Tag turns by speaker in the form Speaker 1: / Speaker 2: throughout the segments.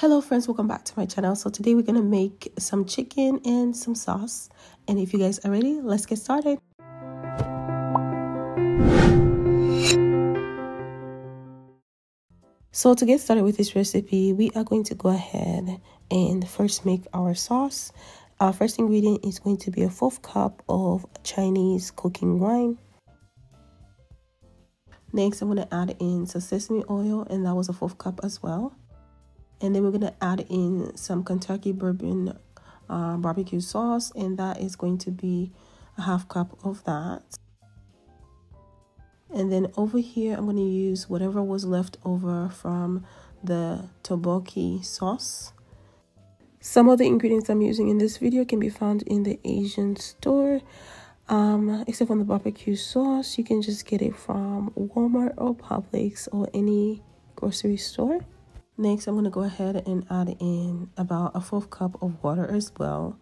Speaker 1: Hello friends, welcome back to my channel. So today we're gonna make some chicken and some sauce, and if you guys are ready, let's get started. So to get started with this recipe, we are going to go ahead and first make our sauce. Our first ingredient is going to be a 1/4 cup of Chinese cooking wine. Next, I'm going to add in some sesame oil, and that was a 1/4 cup as well. And then we're going to add in some Kentucky bourbon barbecue sauce, and that is going to be a 1/2 cup of that. And then over here, I'm going to use whatever was left over from the tteokbokki sauce. Some of the ingredients I'm using in this video can be found in the Asian store. Except for the barbecue sauce, you can just get it from Walmart or Publix or any grocery store. Next, I'm going to go ahead and add in about a 1/4 cup of water as well.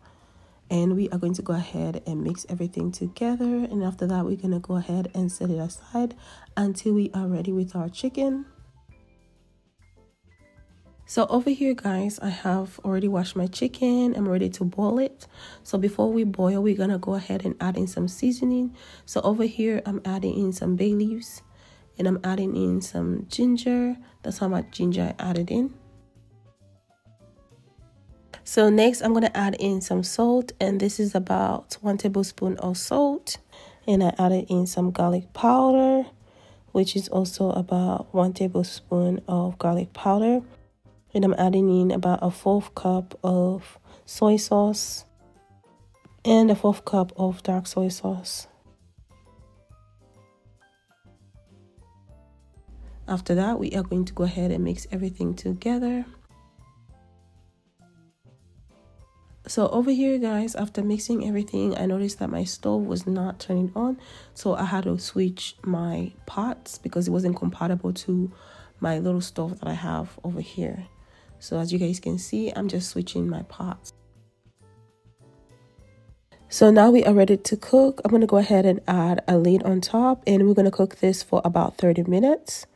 Speaker 1: And we are going to go ahead and mix everything together. And after that, we're going to go ahead and set it aside until we are ready with our chicken. So over here, guys, I have already washed my chicken. I'm ready to boil it. So before we boil, we're going to go ahead and add in some seasoning. So over here, I'm adding in some bay leaves. And I'm adding in some ginger. That's how much ginger I added in. So next, I'm going to add in some salt. And this is about 1 tablespoon of salt. And I added in some garlic powder, which is also about 1 tablespoon of garlic powder. And I'm adding in about a 1/4 cup of soy sauce and a 1/4 cup of dark soy sauce. After that, we are going to go ahead and mix everything together. So over here, guys, after mixing everything, I noticed that my stove was not turning on. So I had to switch my pots because it wasn't compatible to my little stove that I have over here. So as you guys can see, I'm just switching my pots. So now we are ready to cook. I'm going to go ahead and add a lid on top, and we're going to cook this for about 30 minutes.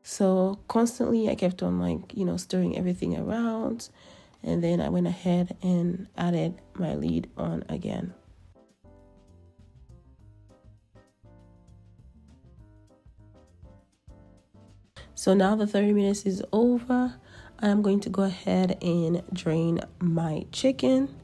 Speaker 1: So constantly I kept on stirring everything around, and then I went ahead and added my lid on again. So now the 30 minutes is over. I'm going to go ahead and drain my chicken.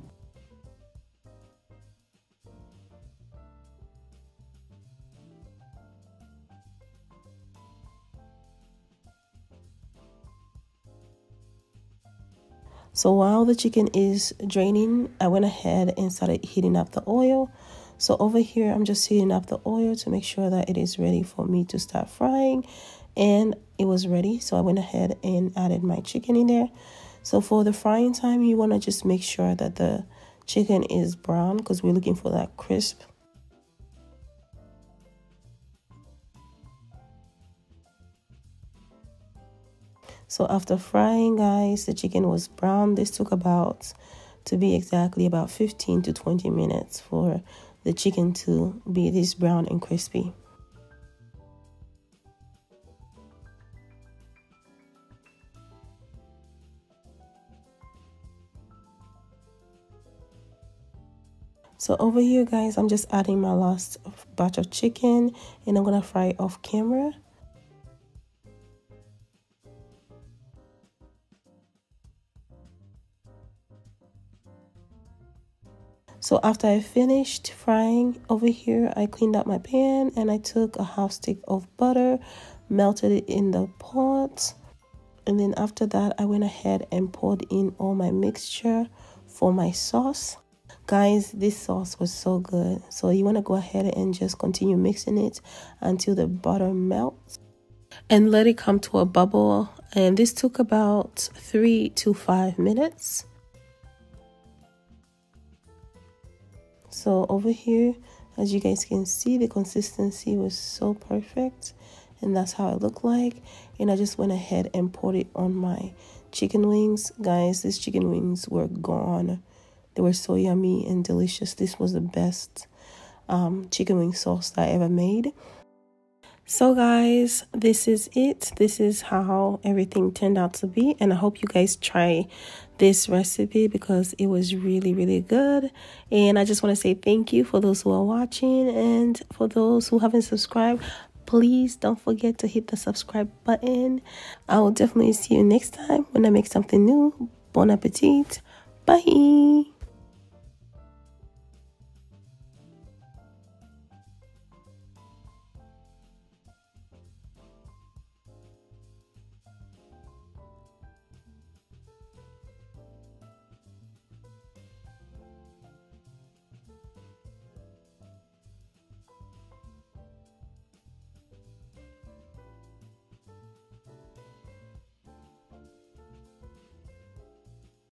Speaker 1: So while the chicken is draining, I went ahead and started heating up the oil. So over here, I'm just heating up the oil to make sure that it is ready for me to start frying. And it was ready, so I went ahead and added my chicken in there. So for the frying time, you want to just make sure that the chicken is brown because we're looking for that crisp. So after frying, guys, the chicken was brown. This took to be exactly about 15 to 20 minutes for the chicken to be this brown and crispy. So over here, guys, I'm just adding my last batch of chicken, and I'm gonna fry it off camera. So after I finished frying over here, I cleaned up my pan and I took a 1/2 stick of butter, melted it in the pot. And then after that, I went ahead and poured in all my mixture for my sauce. Guys, this sauce was so good. So you want to go ahead and just continue mixing it until the butter melts and let it come to a bubble. And this took about 3 to 5 minutes. So over here, as you guys can see, the consistency was so perfect, and that's how it looked like. And I just went ahead and poured it on my chicken wings. Guys, these chicken wings were gone. They were so yummy and delicious. This was the best chicken wing sauce that I ever made. So guys, this is it. This is how everything turned out to be, and I hope you guys try this recipe because it was really good. And I just want to say thank you for those who are watching, and for those who haven't subscribed, please don't forget to hit the subscribe button. I will definitely see you next time when I make something new. Bon appetit. Bye.